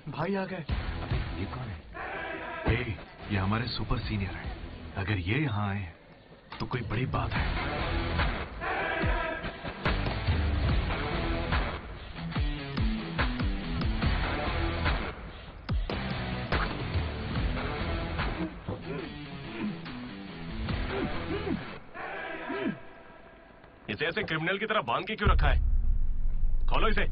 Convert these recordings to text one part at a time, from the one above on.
भाई आ गए। अबे ये कौन है? ये हमारे सुपर सीनियर है। अगर ये यहाँ आए तो कोई बड़ी बात है। इसे ऐसे क्रिमिनल की तरह बांध के क्यों रखा है? खोलो इसे।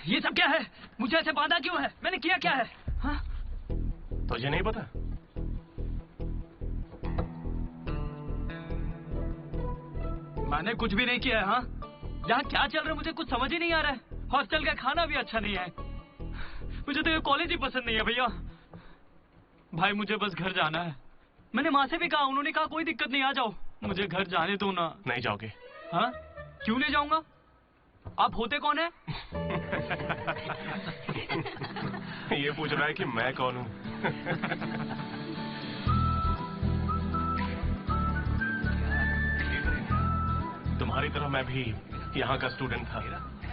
ये सब क्या है? मुझे ऐसे बांधा क्यों है? मैंने किया क्या है? हाँ? तुझे नहीं पता? मैंने कुछ भी नहीं किया है। हाँ, यहाँ क्या चल रहा है मुझे कुछ समझ ही नहीं आ रहा है। हॉस्टल का खाना भी अच्छा नहीं है। मुझे तो ये कॉलेज ही पसंद नहीं है भैया। भाई मुझे बस घर जाना है। मैंने माँ से भी कहा, उन्होंने कहा कोई दिक्कत नहीं, आ जाओ। मुझे घर जाने दो ना। नहीं जाओगे? हाँ? क्यों नहीं जाऊंगा? आप होते कौन है? ये पूछ रहा है कि मैं कौन हूँ। तुम्हारी तरह मैं भी यहाँ का स्टूडेंट था।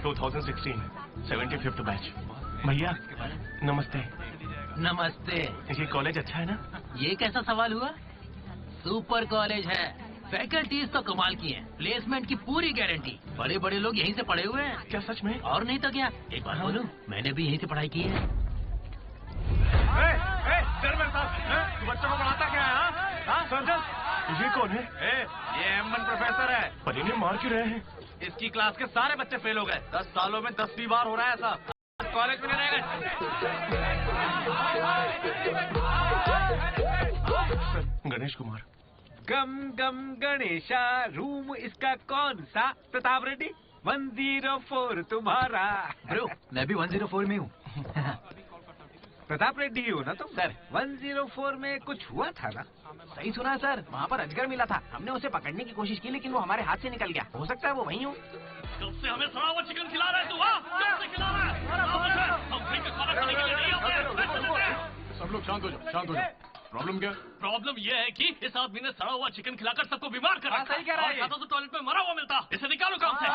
2016 75th बैच। भैया नमस्ते। नमस्ते। ये कॉलेज अच्छा है ना? ये कैसा सवाल हुआ? सुपर कॉलेज है। फैकल्टीज तो कमाल की हैं। प्लेसमेंट की पूरी गारंटी। बड़े बड़े लोग यहीं से पढ़े हुए हैं। क्या सच में? और नहीं तो क्या। एक बात बोलूं, मैंने भी यहीं से पढ़ाई की है। चेयरमैन साहब, तू बच्चों को पढ़ाता क्या है? हाँ सर, ये कौन है? ये M1 प्रोफेसर है। पर इन्हें मार क्यों रहे हैं? इसकी क्लास के सारे बच्चे फेल हो गए। 10 सालों में 10वीं बार हो रहा है ऐसा। कॉलेज में नहीं रहेगा। गणेश कुमार। गम गम गणेशा, रूम इसका कौन सा? प्रताप रेड्डी 104 तुम्हारा। ब्रो, मैं भी 104 में हूँ। प्रताप रेड्डी हो ना तुम? सर 104 में कुछ हुआ था ना? सही सुना सर, वहाँ पर अजगर मिला था। हमने उसे पकड़ने की कोशिश की लेकिन वो हमारे हाथ से निकल गया। हो सकता है वो वहीं हो। कब से हमें सड़ा हुआ चिकन खिला रहा है तू? हाँ? कब से खिला रहा है? हम फ्री का खाना खाने के लिए नहीं आते। सब लोग शांत हो जाओ, शांत हो जाओ। प्रॉब्लम क्या? प्रॉब्लम ये है कि इस आदमी ने सड़ा हुआ चिकन खिलाकर सबको बीमार कर रखा है। सही कह रहा है। और तो टॉयलेट में मरा हुआ मिलता। इसे निकालो काम से।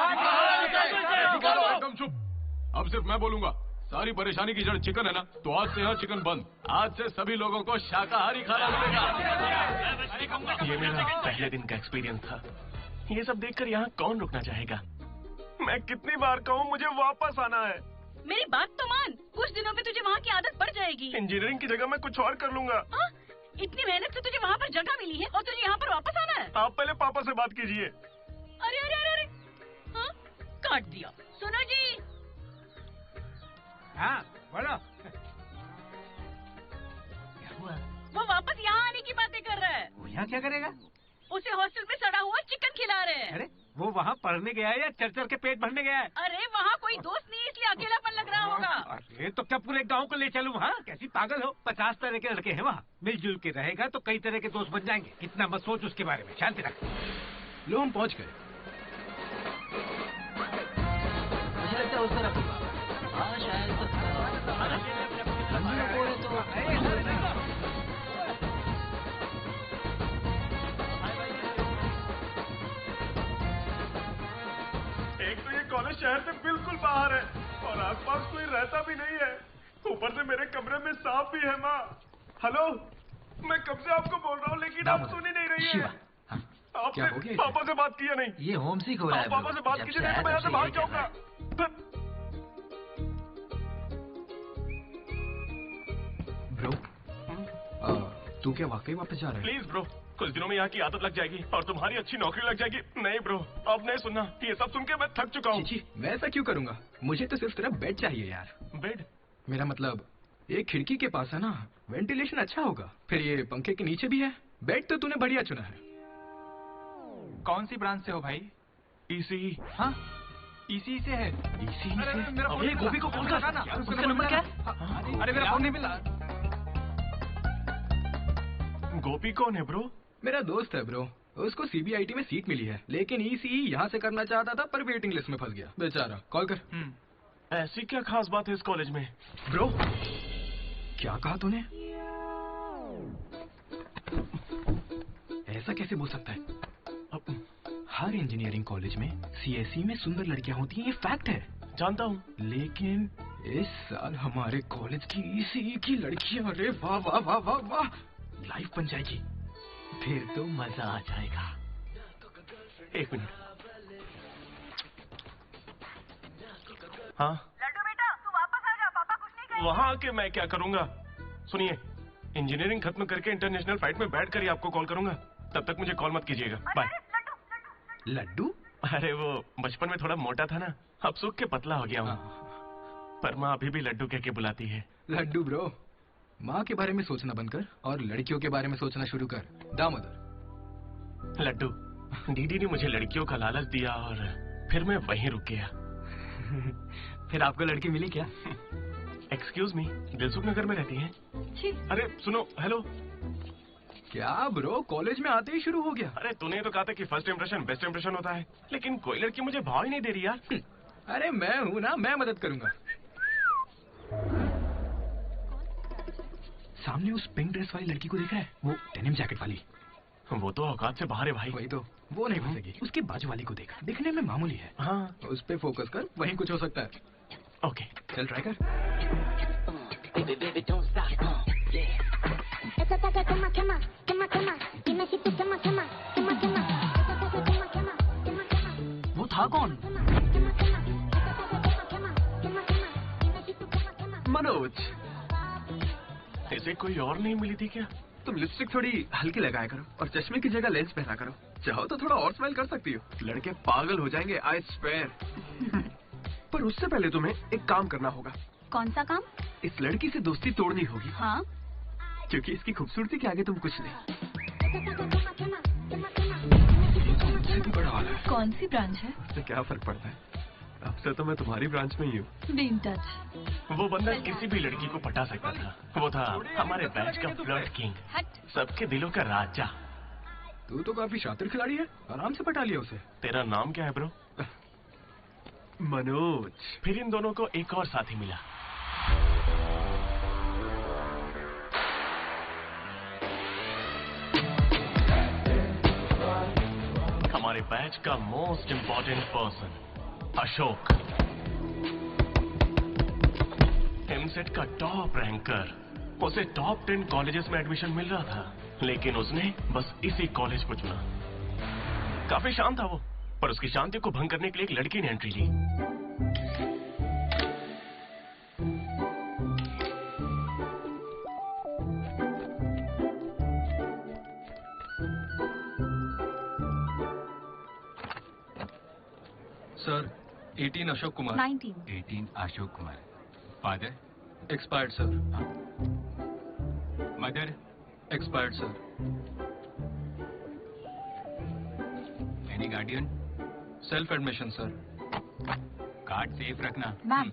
निकालो, एकदम चुप। अब सिर्फ मैं बोलूंगा। सारी परेशानी की जड़ चिकन है ना, तो आज से यहाँ चिकन बंद। आज से सभी लोगों को शाकाहारी खाना मिलेगा। ये मेरा पहले दिन का एक्सपीरियंस था। ये सब देखकर यहाँ कौन रुकना चाहेगा? मैं कितनी बार कहूँ मुझे वापस आना है। मेरी बात तो मान, कुछ दिनों में तुझे वहाँ की आदत पड़ जाएगी। इंजीनियरिंग की जगह मैं कुछ और कर लूंगा। इतनी मेहनत से तुझे वहाँ पर जगह मिली है और तुझे यहाँ पर वापस आना है? आप पहले पापा से बात कीजिए। अरे अरे अरे अरे हाँ? काट दिया। सुनो जी। हाँ बोलो। क्या हुआ? वो वापस यहाँ आने की बातें कर रहा है। वो यहाँ क्या करेगा? उसे हॉस्टल में सड़ा हुआ चिकन खिला रहे हैं। अरे वो वहाँ पढ़ने गया है या चर के पेट भरने गया है? अरे वहाँ कोई दोस्त नहीं है इसलिए अकेलापन लग रहा होगा। अरे तो क्या पूरे गांव को ले चलूं? हाँ कैसी पागल हो? 50 तरह के लड़के हैं वहाँ। मिलजुल के रहेगा तो कई तरह के दोस्त बन जाएंगे। इतना मत सोच उसके बारे में, शांति रख। लो हम पहुंच गए। मुझे लगता है उस तरफ होगा। हाँ शायद एक तो ये कॉलेज शहर से बिल्कुल बाहर है और आसपास कोई रहता भी नहीं है। ऊपर से मेरे कमरे में सांप भी है। माँ हेलो, मैं कब से आपको बोल रहा हूँ लेकिन आप सुन ही नहीं रही है। आपने पापा से बात किया नहीं? ये होम सिक हो रहा है। पापा से बात कीजिए नहीं तो मैं यहाँ से भाग जाऊंगा। ब्रो, तू क्या वाकई वापस जा रहा है? प्लीज ब्रो, कुछ दिनों में यहाँ की आदत लग जाएगी और तुम्हारी अच्छी नौकरी लग जाएगी। नहीं ब्रो, अब नहीं सुनना। ये सब सुन के मैं थक चुका हूँ। जी, मैं ऐसा क्यों करूंगा? मुझे तो सिर्फ तेरा बेड चाहिए यार। बेड? मेरा मतलब एक खिड़की के पास है ना, वेंटिलेशन अच्छा होगा। फिर ये पंखे के नीचे भी है। बेड तो तूने बढ़िया चुना है। कौन सी ब्रांच से हो भाई? ईसी। हाँ इसी से है। इसी अरे गोभी को कॉल कर। उसका नंबर क्या है? अरे मेरा फोन नहीं मिला। गोपी कौन है ब्रो? मेरा दोस्त है ब्रो। उसको सीबीआईटी में सीट मिली है लेकिन ईसी यहाँ से करना चाहता था पर वेटिंग लिस्ट में फंस गया बेचारा। कॉल कर। ऐसी क्या खास बात है इस कॉलेज में? ब्रो क्या कहा तूने? ऐसा कैसे बोल सकता है? हर इंजीनियरिंग कॉलेज में सीएसई में सुंदर लड़कियां होती हैं, ये फैक्ट है। जानता हूँ, लेकिन इस साल हमारे कॉलेज की ईसीई की लड़कियां, अरे वाह वाह वाह वाह वाह, लाइफ बन जाएगी। फिर तो मजा आ जाएगा। एक मिनट। हाँ लड्डू बेटा तू वापस आ जा, पापा कुछ नहीं कहेंगे। वहाँ आके मैं क्या करूँगा? सुनिए, इंजीनियरिंग खत्म करके इंटरनेशनल फ्लाइट में बैठ कर ही आपको कॉल करूंगा। तब तक मुझे कॉल मत कीजिएगा। बाय। लड्डू? अरे वो बचपन में थोड़ा मोटा था ना, अब सूख के पतला हो गया हूँ। पर माँ अभी भी लड्डू कह के बुलाती है। लड्डू ब्रो, माँ के बारे में सोचना बंद कर और लड़कियों के बारे में सोचना शुरू कर। दामोदर। लड्डू, दीदी ने मुझे लड़कियों का लालच दिया और फिर मैं वहीं रुक गया। फिर आपको लड़की मिली क्या? एक्सक्यूज मी, दिलसुख नगर में रहती हैं? अरे सुनो, हेलो। क्या ब्रो, कॉलेज में आते ही शुरू हो गया? अरे तूने तो कहा था कि फर्स्ट इंप्रेशन बेस्ट इंप्रेशन होता है, लेकिन कोई लड़की मुझे भाव ही नहीं दे रही यार। अरे मैं हूँ ना, मैं मदद करूंगा। सामने उस पिंक ड्रेस वाली लड़की को देखा है? वो डेनिम जैकेट वाली। वो तो औकात से बाहर है भाई। वही तो, वो नहीं फंसेगी। उसके बाजू वाली को देख, दिखने में मामूली है। हाँ, उस पे फोकस कर, वहीं कुछ हो सकता है। ओके चल ट्राई कर। वो था कौन? मनोज, ऐसे कोई और नहीं मिली थी क्या? तुम लिपस्टिक थोड़ी हल्की लगाया करो और चश्मे की जगह लेंस पहना करो। चाहो तो थोड़ा और स्माइल कर सकती हो, लड़के पागल हो जाएंगे, आई स्वेयर। पर उससे पहले तुम्हें एक काम करना होगा। कौन सा काम? इस लड़की से दोस्ती तोड़नी होगी। हाँ, क्योंकि इसकी खूबसूरती के आगे तुम कुछ नहीं। तुमसे भी बड़ा वाला है। कौन सी ब्रांच है? उससे क्या फर्क पड़ता है, अब से तो मैं तुम्हारी ब्रांच में ही हूँ। Be in touch. वो बंदा किसी भी लड़की को पटा सकता था। वो था हमारे बैच का फ्लर्ट किंग, सबके दिलों का राजा। तू तो काफी शातिर खिलाड़ी है, आराम से पटा लिया उसे। तेरा नाम क्या है ब्रो? मनोज। फिर इन दोनों को एक और साथी मिला। हमारे बैच का most important person Ashok, EAMCET का टॉप रैंकर। उसे टॉप 10 कॉलेजेस में एडमिशन मिल रहा था, लेकिन उसने बस इसी कॉलेज को चुना। काफी शांत था वो, पर उसकी शांति को भंग करने के लिए एक लड़की ने एंट्री ली। Sir 18 Ashok Kumar 19 18 Ashok Kumar father expired sir mother expired sir any guardian self admission sir card safe रखना ma'am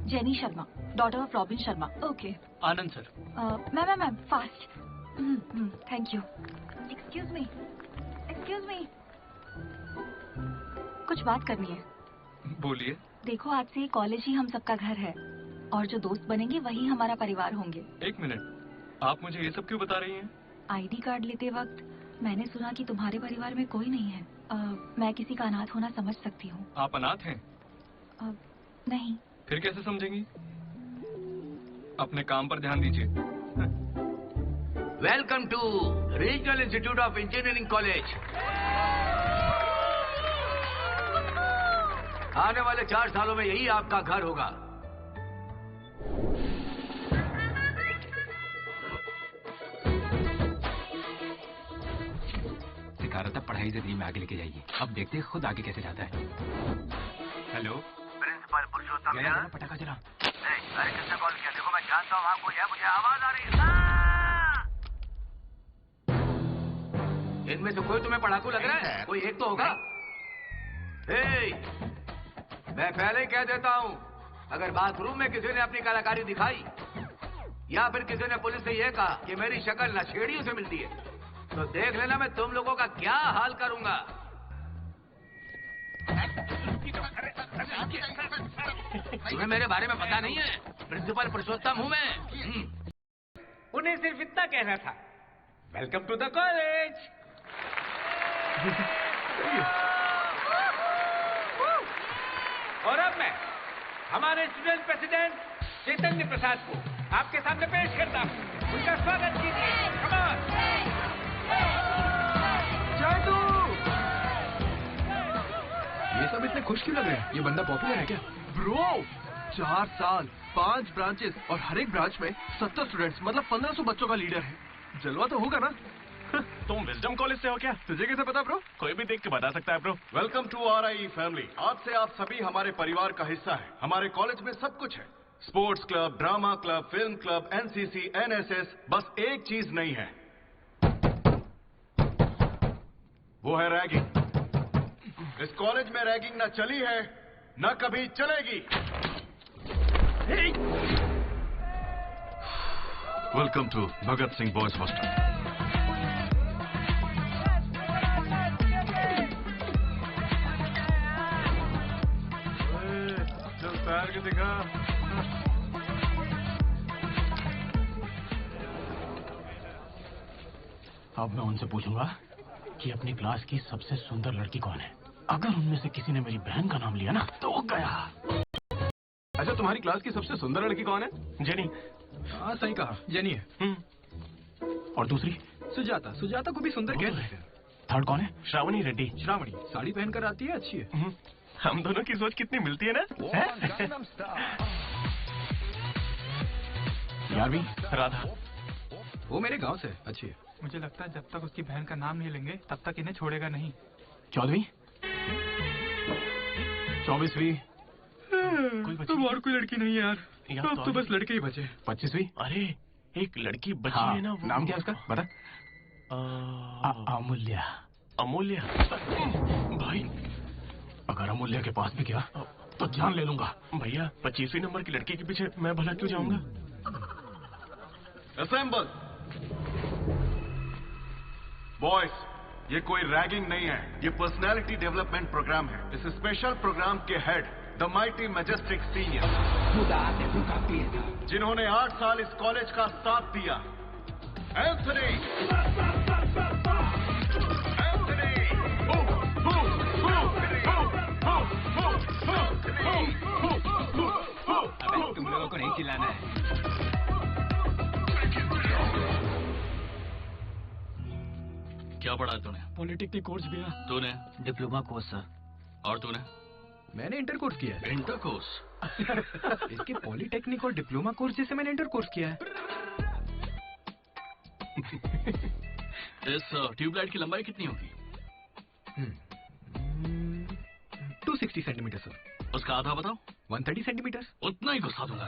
Jenny Sharma daughter of Robin Sharma okay Anand sir ma'am fast thank you excuse me कुछ बात करनी है। बोलिए। देखो आज से कॉलेज ही हम सबका घर है और जो दोस्त बनेंगे वही हमारा परिवार होंगे। एक मिनट, आप मुझे ये सब क्यों बता रही हैं? आईडी कार्ड लेते वक्त मैंने सुना कि तुम्हारे परिवार में कोई नहीं है। मैं किसी का अनाथ होना समझ सकती हूँ। आप अनाथ हैं? नहीं। फिर कैसे समझेंगी? अपने काम पर ध्यान दीजिए। Welcome to regional institute of engineering college. आने वाले 4 सालों में यही आपका घर होगा। सिखा रहा था पढ़ाई जरिए में आगे लेके जाइए। अब देखते हैं खुद आगे कैसे जाता है। हेलो, प्रिंसिपल पुरुषोत्तम जरा जरा पटाखा जला। अरे किसने कॉल किया? देखो मैं जानता हूँ आपको, यह मुझे आवाज आ रही है। इनमें से कोई तुम्हें पढ़ाकू लग रहा है? कोई एक तो होगा। मैं पहले ही कह देता हूँ, अगर बाथरूम में किसी ने अपनी कलाकारी दिखाई या फिर किसी ने पुलिस से यह कहा कि मेरी शक्ल नशेड़ियों से मिलती है, तो देख लेना मैं तुम लोगों का क्या हाल करूंगा। तुम्हें मेरे बारे में पता नहीं है? प्रिंसिपल पुरुषोत्तम हूँ मैं। उन्हें सिर्फ इतना कहना था, वेलकम टू द कॉलेज। और अब मैं हमारे स्टूडेंट प्रेसिडेंट चैतन्य प्रसाद को आपके सामने पेश करता हूँ। उनका स्वागत कीजिए। Come on. ये सब इतने खुश क्यों लग रहे हैं? ये बंदा पॉपुलर है क्या? ब्रो 4 साल 5 ब्रांचेस और हर एक ब्रांच में 70 स्टूडेंट्स, मतलब 1500 बच्चों का लीडर है। जलवा तो होगा ना? तुम विजडम कॉलेज से हो क्या? तुझे कैसे पता ब्रो? कोई भी देख के बता सकता है bro. Welcome to RIE family. आज से आप सभी हमारे परिवार का हिस्सा है। हमारे कॉलेज में सब कुछ है, sports club, drama club, film club, NCC, NSS। बस एक चीज नहीं है, वो है रैगिंग। इस कॉलेज में रैगिंग न चली है न कभी चलेगी। Welcome to Bhagat Singh boys hostel. चल पैर के दिखा। अब मैं उनसे पूछूंगा कि अपनी क्लास की सबसे सुंदर लड़की कौन है। अगर उनमें से किसी ने मेरी बहन का नाम लिया ना तो वो गया। अच्छा, तुम्हारी क्लास की सबसे सुंदर लड़की कौन है? जेनी। हाँ सही कहा, जेनी है। और दूसरी? सुजाता। सुजाता को भी सुंदर कह सकते हैं। थर्ड कौन है? श्रावणी रेड्डी। श्रावणी साड़ी पहनकर आती है, अच्छी है। हम दोनों की सोच कितनी मिलती है ना? यारवी। राधा। वो मेरे गांव से, अच्छी है। मुझे लगता है जब तक उसकी बहन का नाम नहीं लेंगे तब तक इन्हें छोड़ेगा नहीं। 14वीं। 24वीं। अब और कोई लड़की नहीं है यार, अब तो बस लड़के ही बचे। 25वीं। अरे एक लड़की बची हाँ, है ना, वो नाम क्या है उसका बता। अमूल्य। अमूल्य। भाई अगर अमूल्य के पास भी गया तो जान ले लूंगा। भैया 25वीं नंबर की लड़की के पीछे मैं भला क्यों जाऊंगा? असेंबल। बॉयज, ये कोई रैगिंग नहीं है, ये पर्सनालिटी डेवलपमेंट प्रोग्राम है। इस स्पेशल प्रोग्राम के head the mighty majestic senior, जिन्होंने 8 साल इस कॉलेज का साथ दिया, एंथनी। तुम लोगों को नहीं चिल्लाना है। क्या पढ़ा तूने? पॉलिटेक्निक कोर्स भी है। तूने? Diploma course sir. और तूने? मैंने इंटर कोर्स किया है। Inter course? इसके पॉलिटेक्निक और डिप्लोमा कोर्स जैसे मैंने इंटर कोर्स किया है। इस ट्यूबलाइट की लंबाई कितनी होगी? 260 सेंटीमीटर सर। उसका आधा बताओ। 130 सेंटीमीटर। उतना ही गुस्सा दूंगा।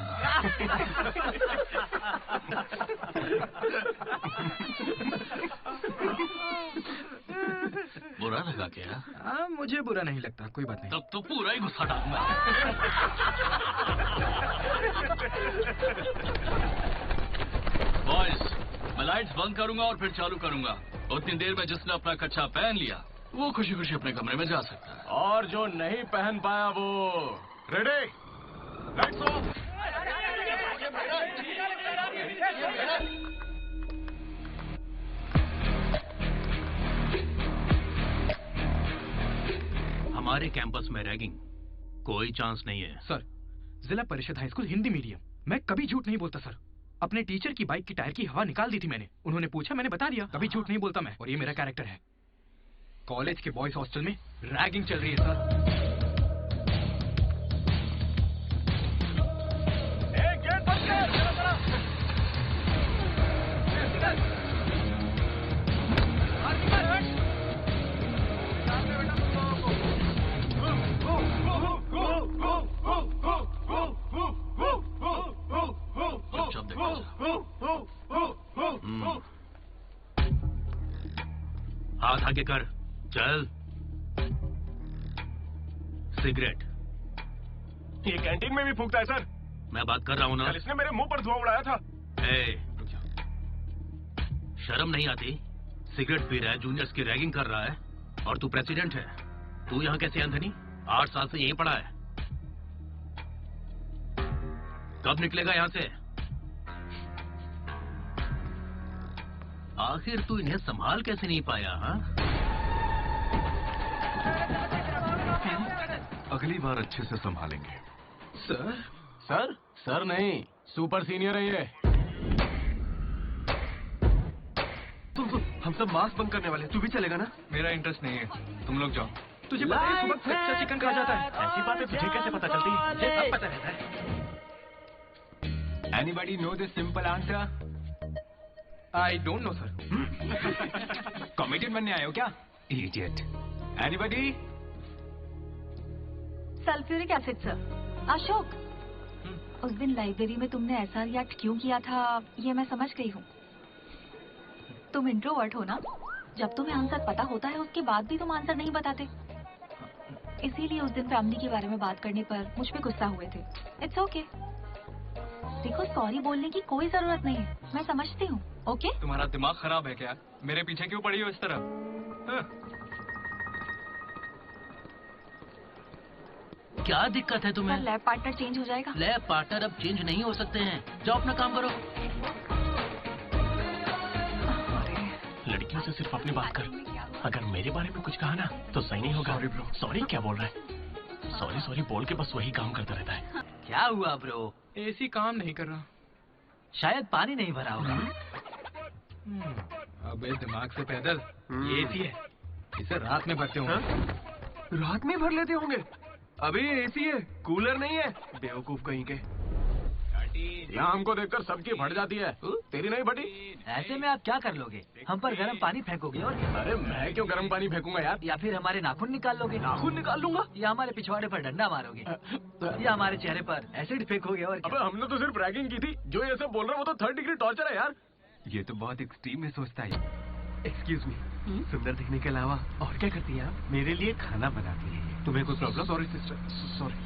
बुरा लगा क्या? हाँ, मुझे बुरा नहीं लगता, कोई बात नहीं। तब तो पूरा ही गुस्सा डालूंगा। बॉयज, मैं लाइट्स बंद करूंगा और फिर चालू करूंगा। उतनी देर में जिसने अपना कच्छा पहन लिया वो खुशी खुशी अपने कमरे में जा सकता है, और जो नहीं पहन पाया वो रेडी। Lights off. हमारे कैंपस में रैगिंग कोई चांस नहीं है सर। जिला परिषद हाई स्कूल हिंदी मीडियम, मैं कभी झूठ नहीं बोलता सर। अपने टीचर की बाइक की टायर की हवा निकाल दी थी मैंने, उन्होंने पूछा मैंने बता दिया। कभी झूठ नहीं बोलता मैं, और ये मेरा कैरेक्टर है। कॉलेज के बॉयज हॉस्टल में रैगिंग चल रही है सर। हाथ आगे कर, चल। सिगरेट ये कैंटीन में भी फूकता है सर। मैं बात कर रहा हूँ ना। कल इसने मेरे मुंह पर धुआं उड़ाया था। शर्म नहीं आती? सिगरेट पी रहा है, जूनियर्स की रैगिंग कर रहा है, और तू प्रेसिडेंट है। तू यहाँ कैसे एंथनी? 8 साल से यहीं पड़ा है। कब निकलेगा यहाँ से? आखिर तू इन्हें संभाल कैसे नहीं पाया? हाँ, अगली बार अच्छे से संभालेंगे। सर सर सर नहीं, सुपर सीनियर है ये। हम सब मास्क बंद करने वाले हैं, तू भी चलेगा ना? मेरा इंटरेस्ट नहीं है, तुम लोग जाओ। तुझे पता है सुबह कच्चा चिकन खा जाता है? ऐसी बातें तुझे कैसे पता चलती है? मुझे सब पता रहता है। Anybody know the simple answer? I don't know sir. Comedian बनने आए हो क्या? Idiot. Anybody? Sulphuric acid sir. Ashok, उस दिन लाइब्रेरी में तुमने ऐसा रिएक्ट क्यों किया था ये मैं समझ गई हूँ। तुम इंट्रोवर्ट हो ना? जब तुम्हें आंसर पता होता है उसके बाद भी तुम आंसर नहीं बताते, इसीलिए उस दिन फैमिली के बारे में बात करने पर मुझ पे गुस्सा हुए थे। It's okay. देखो, सॉरी बोलने की कोई जरूरत नहीं है, मैं समझती हूँ। ओके? तुम्हारा दिमाग खराब है क्या? मेरे पीछे क्यों पड़ी हो इस तरह? क्या दिक्कत है तुम्हें? लैब पार्टनर चेंज हो जाएगा। लैब पार्टनर अब चेंज नहीं हो सकते हैं। जाओ अपना काम करो। लड़कियों से सिर्फ अपनी बात कर। अगर मेरे बारे में कुछ कहा ना तो सही नहीं होगा। Sorry bro. सॉरी क्या बोल रहा है? सॉरी सॉरी बोल के बस वही काम करता रहता है। क्या हुआ ब्रो? एसी काम नहीं कर रहा। शायद पानी नहीं भरा होगा। अबे दिमाग से पैदल, ये एसी है, इसे रात में भरते होंगे। रात में भर लेते होंगे? अबे एसी है, कूलर नहीं है, बेवकूफ कहीं के। यहाँ हमको देखकर सबकी फट जाती है, तेरी नहीं फटी? ऐसे में आप क्या कर लोगे? हम पर गर्म पानी फेंकोगे और क्या? अरे मैं क्यों गर्म पानी फेंकूंगा यार? या फिर हमारे नाखून निकाल लोगे? नाखून निकाल लूंगा? या हमारे पिछवाड़े पर डंडा मारोगे? या हमारे चेहरे पर एसिड फेंकोगे और क्या? अबे हमने तो सिर्फ रैगिंग की थी, जो ये सब बोल रहा है वो तो 3rd डिग्री टॉर्चर है यार। ये तो बहुत एक्सट्रीम में सोचता है। एक्सक्यूज मी, सुंदर दिखने के अलावा और क्या करती है आप? मेरे लिए खाना बनाती है। तुम्हें कोई problem? Sorry sister, sorry.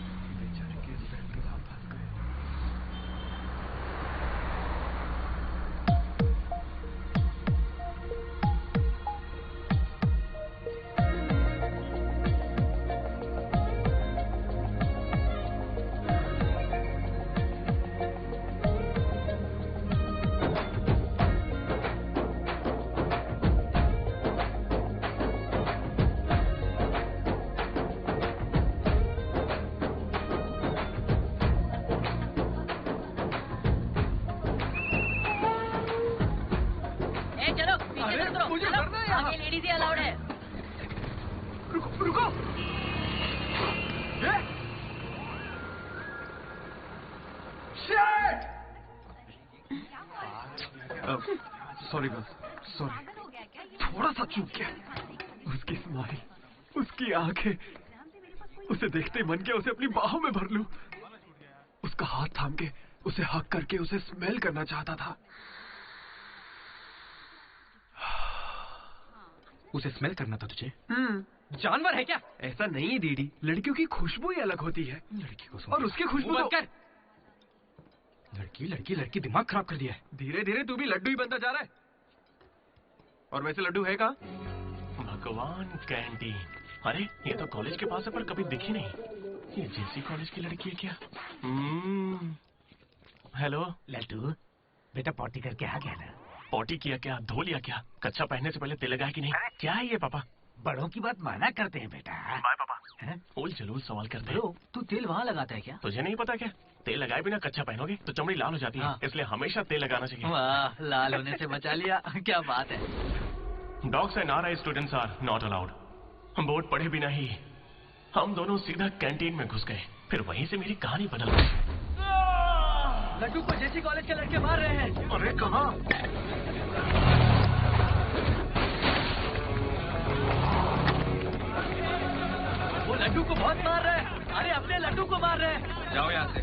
Ladies ही अलाउड है। रुको रुको। सॉरी बस, सॉरी। थोड़ा सा चूक गया। उसकी स्माइल, उसकी आंखें, उसे देखते ही मन किया उसे अपनी बाहों में भर लूं। उसका हाथ थाम के उसे हक करके उसे स्मेल करना चाहता था। उसे स्मेल करना था तुझे? जानवर है क्या? ऐसा नहीं है दीदी, लड़कियों की खुशबू ही अलग होती है। लड़की को और उसकी खुशबू तो... कर। लड़की दिमाग खराब कर दिया है। धीरे धीरे तू भी लड्डू ही बनता जा रहा है। और वैसे लड्डू है कहाँ? भगवान, कैंटीन। अरे ये तो कॉलेज के पास है पर कभी दिखी नहीं। ये जेसी कॉलेज की लड़की है क्या? हेलो लड्डू, बेटा पॉटी करके आ गया ना? पॉटी किया क्या, धो लिया क्या? कच्चा पहनने से पहले तेल लगाया कि नहीं? क्या है ये पापा? बड़ों की बात माना करते हैं बेटा। बाय पापा। उल जलूल सवाल करते हैं। तू तेल वहाँ लगाता है क्या? तुझे नहीं पता क्या? तेल लगाए बिना कच्चा पहनोगे तो चमड़ी लाल हो जाती है। इसलिए हमेशा तेल लगाना चाहिए। वाह, लाल होने से बचा लिया। क्या बात है। Dogs and R I students are not allowed. Board पढ़े बिना ही हम दोनों सीधा कैंटीन में घुस गए। फिर वहीं से मेरी कहानी बदल गई। लड्डू को जेसी कॉलेज के लड़के मार रहे हैं। अरे कहाँ? वो लड्डू को बहुत मार रहे हैं। अरे अपने लड्डू को मार रहे हैं। जाओ यहाँ से।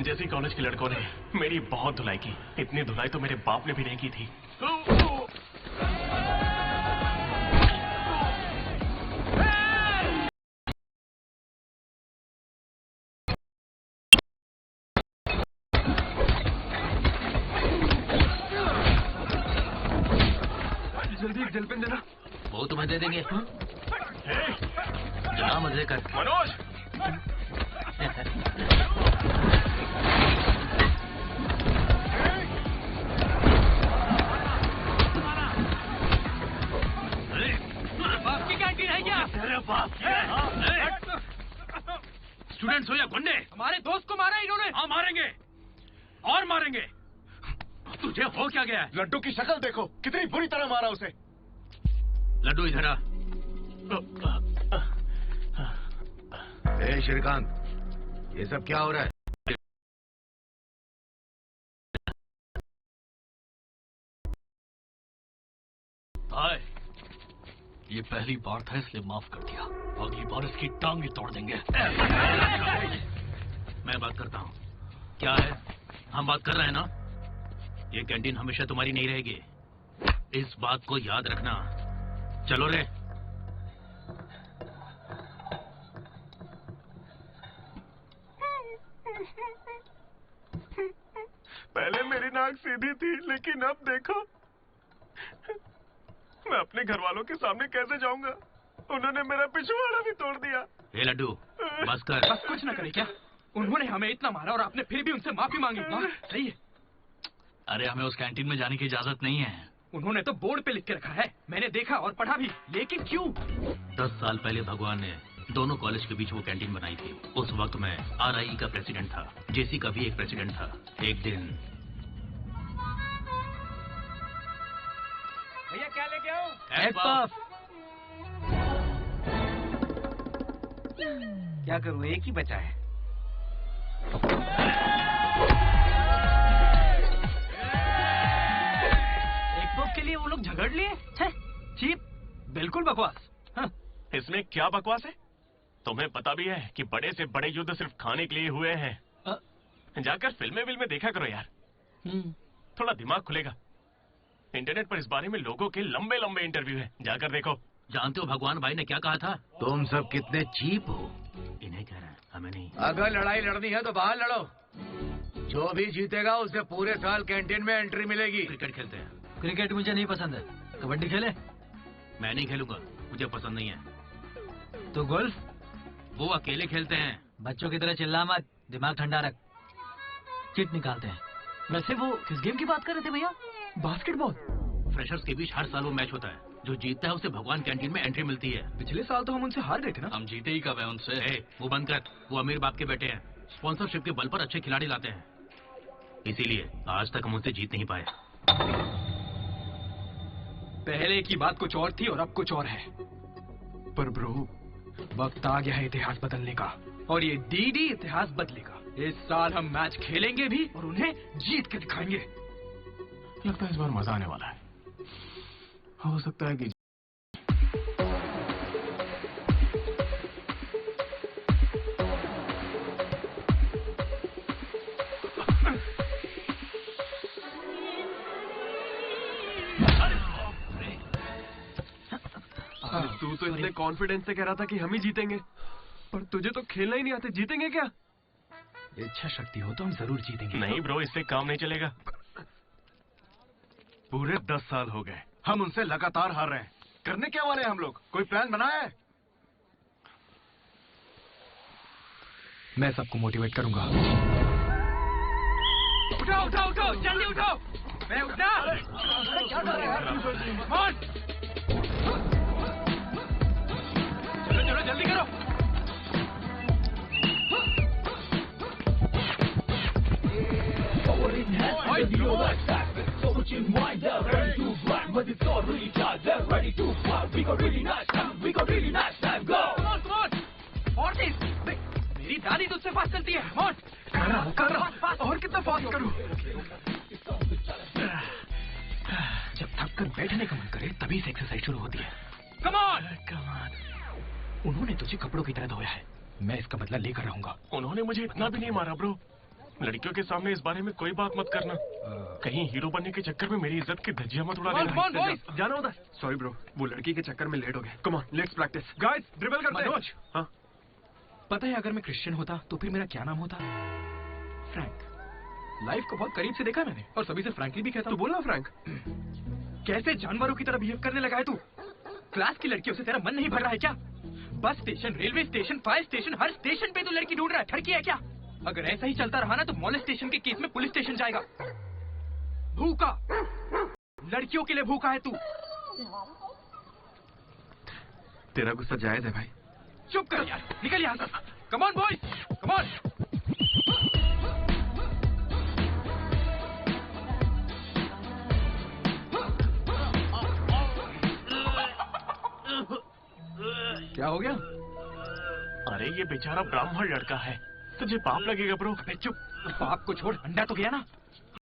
जेसी कॉलेज के लड़कों ने मेरी बहुत धुलाई की। इतनी धुलाई तो मेरे बाप ने भी नहीं की थी। जल्दी एक जलपेन देना। वो तुम्हें दे देंगे। जरा मजे कर। मनोज, बाप की कैंटीन है क्या? तेरे बाप की है। स्टूडेंट्स हो या गुंडे, हमारे दोस्त को मारा इन्होंने। हाँ मारेंगे और मारेंगे। तुझे हो क्या गया है? लड्डू की शक्ल देखो, कितनी बुरी तरह मारा उसे। लड्डू इधर आ। ए श्रीकांत, ये सब क्या हो रहा है? हाय, ये पहली बार था इसलिए माफ कर दिया। अगली बार इसकी टांग ही तोड़ देंगे। मैं बात करता हूँ। क्या है? हम बात कर रहे हैं ना? ये कैंटीन हमेशा तुम्हारी नहीं रहेगी, इस बात को याद रखना। चलो रे। पहले मेरी नाक सीधी थी, लेकिन अब देखो, मैं अपने घर वालों के सामने कैसे जाऊंगा? उन्होंने मेरा पिछवाड़ा भी तोड़ दिया। ए लड्डू, बस कर। बस कुछ ना करे क्या? उन्होंने हमें इतना मारा और आपने फिर भी उनसे माफी मांगी। सही है। अरे हमें उस कैंटीन में जाने की इजाजत नहीं है। उन्होंने तो बोर्ड पे लिख के रखा है, मैंने देखा और पढ़ा भी, लेकिन क्यों? 10 साल पहले भगवान ने दोनों कॉलेज के बीच वो कैंटीन बनाई थी। उस वक्त मैं RIE का प्रेसिडेंट था, जेसी का भी एक प्रेसिडेंट था। एक दिन भैया क्या लेके आओ? Egg puff. क्या करूँ, एक ही बचा है। एक पफ के लिए वो लोग झगड़ लिए? चीप, बिल्कुल बकवास। इसमें क्या बकवास है? तुम्हें पता भी है कि बड़े से बड़े युद्ध सिर्फ खाने के लिए हुए हैं। जाकर फिल्में देखा करो यार, थोड़ा दिमाग खुलेगा। इंटरनेट पर इस बारे में लोगों के लंबे लंबे इंटरव्यू हैं, जाकर देखो। जानते हो भगवान भाई ने क्या कहा था? तुम सब कितने चीप हो। इन्हें कह रहा है, हमें नहीं। अगर लड़ाई लड़नी है तो बाहर लड़ो। जो भी जीतेगा उसे पूरे साल कैंटीन में एंट्री मिलेगी। क्रिकेट खेलते हैं। क्रिकेट मुझे नहीं पसंद है। कबड्डी खेले? मैं नहीं खेलूंगा, मुझे पसंद नहीं है। तो गोल्फ? वो अकेले खेलते हैं। बच्चों की तरह चिल्ला मत, दिमाग ठंडा रख। चिट निकालते हैं। वैसे वो किस गेम की बात कर रहे थे भैया? बास्केटबॉल। फ्रेशर्स के बीच हर साल वो मैच होता है। जो जीतता है उसे भगवान कैंटीन में एंट्री मिलती है। पिछले साल तो हम उनसे हार गए थे ना। हम जीते ही कब है उनसे? वो बंद कर, वो अमीर बाप के बेटे हैं। स्पॉन्सरशिप के बल पर अच्छे खिलाड़ी लाते हैं, इसीलिए आज तक हम उनसे जीत नहीं पाए। पहले की बात कुछ और थी और अब कुछ और है। पर ब्रो, वक्त आ गया है इतिहास बदलने का, और ये डीडी इतिहास बदलेगा। इस साल हम मैच खेलेंगे भी और उन्हें जीत के दिखाएंगे। लगता है इस बार मजा आने वाला है। हो सकता है कि तू तो इतने कॉन्फिडेंस से कह रहा था कि हम ही जीतेंगे, पर तुझे तो खेलना ही नहीं आते। जीतेंगे क्या? इच्छा शक्ति हो तो हम जरूर जीतेंगे। नहीं ब्रो, इससे काम नहीं चलेगा। पूरे 10 साल हो गए हम उनसे लगातार हार रहे हैं। करने क्या वाले हैं हम लोग? कोई प्लान बनाया है? मैं सबको मोटिवेट करूंगा। उठाओ उठाओ उठाओ, जल्दी उठाओ। मैं उठा। चलो चलो जल्दी करो। मेरी दादी तुझसे फास्ट चलती है। कर रहा और कितना फास्ट करूं? जब थक कर बैठने का मन करे तभी से एक्सरसाइज शुरू होती है। कमान। उन्होंने तुझे कपड़ों की तरह धोया है, मैं इसका बदला लेकर रहूंगा। उन्होंने मुझे इतना भी नहीं मारा ब्रो। लड़कियों के सामने इस बारे में कोई बात मत करना। कहीं हीरो बनने के चक्कर में मेरी इज्जत की धज्जियां मत उड़ा देना। जाना होता है। सॉरी ब्रो, वो लड़की के चक्कर में लेट हो गए। Come on, let's practice. Guys, dribble करते हैं। मनोज, हाँ? पता है अगर मैं क्रिश्चियन होता तो फिर मेरा क्या नाम होता? फ्रैंक। लाइफ को बहुत करीब से देखा मैंने और सभी से फ्रैंकली भी कहता हूँ। तो बोलना फ्रैंक। कैसे जानवरों की तरह बिहेव करने लगा है तू? क्लास की लड़कियों से तेरा मन नहीं भर रहा है क्या? Bus station, railway station, fire station, हर स्टेशन पे तू लड़की ढूंढ रहा है। ठरकी है क्या? अगर ऐसा ही चलता रहा ना तो मोलेस्टेशन के केस में पुलिस स्टेशन जाएगा। भूखा, लड़कियों के लिए भूखा है तू। तेरा गुस्सा जायज है भाई। चुप कर यार, निकल यहाँ से। Come on boys, come on. क्या हो गया? अरे ये बेचारा ब्राह्मण लड़का है, तुझे पाप लगेगा ब्रो। अबे चुप, बाप को छोड़, अंडा तो गया ना।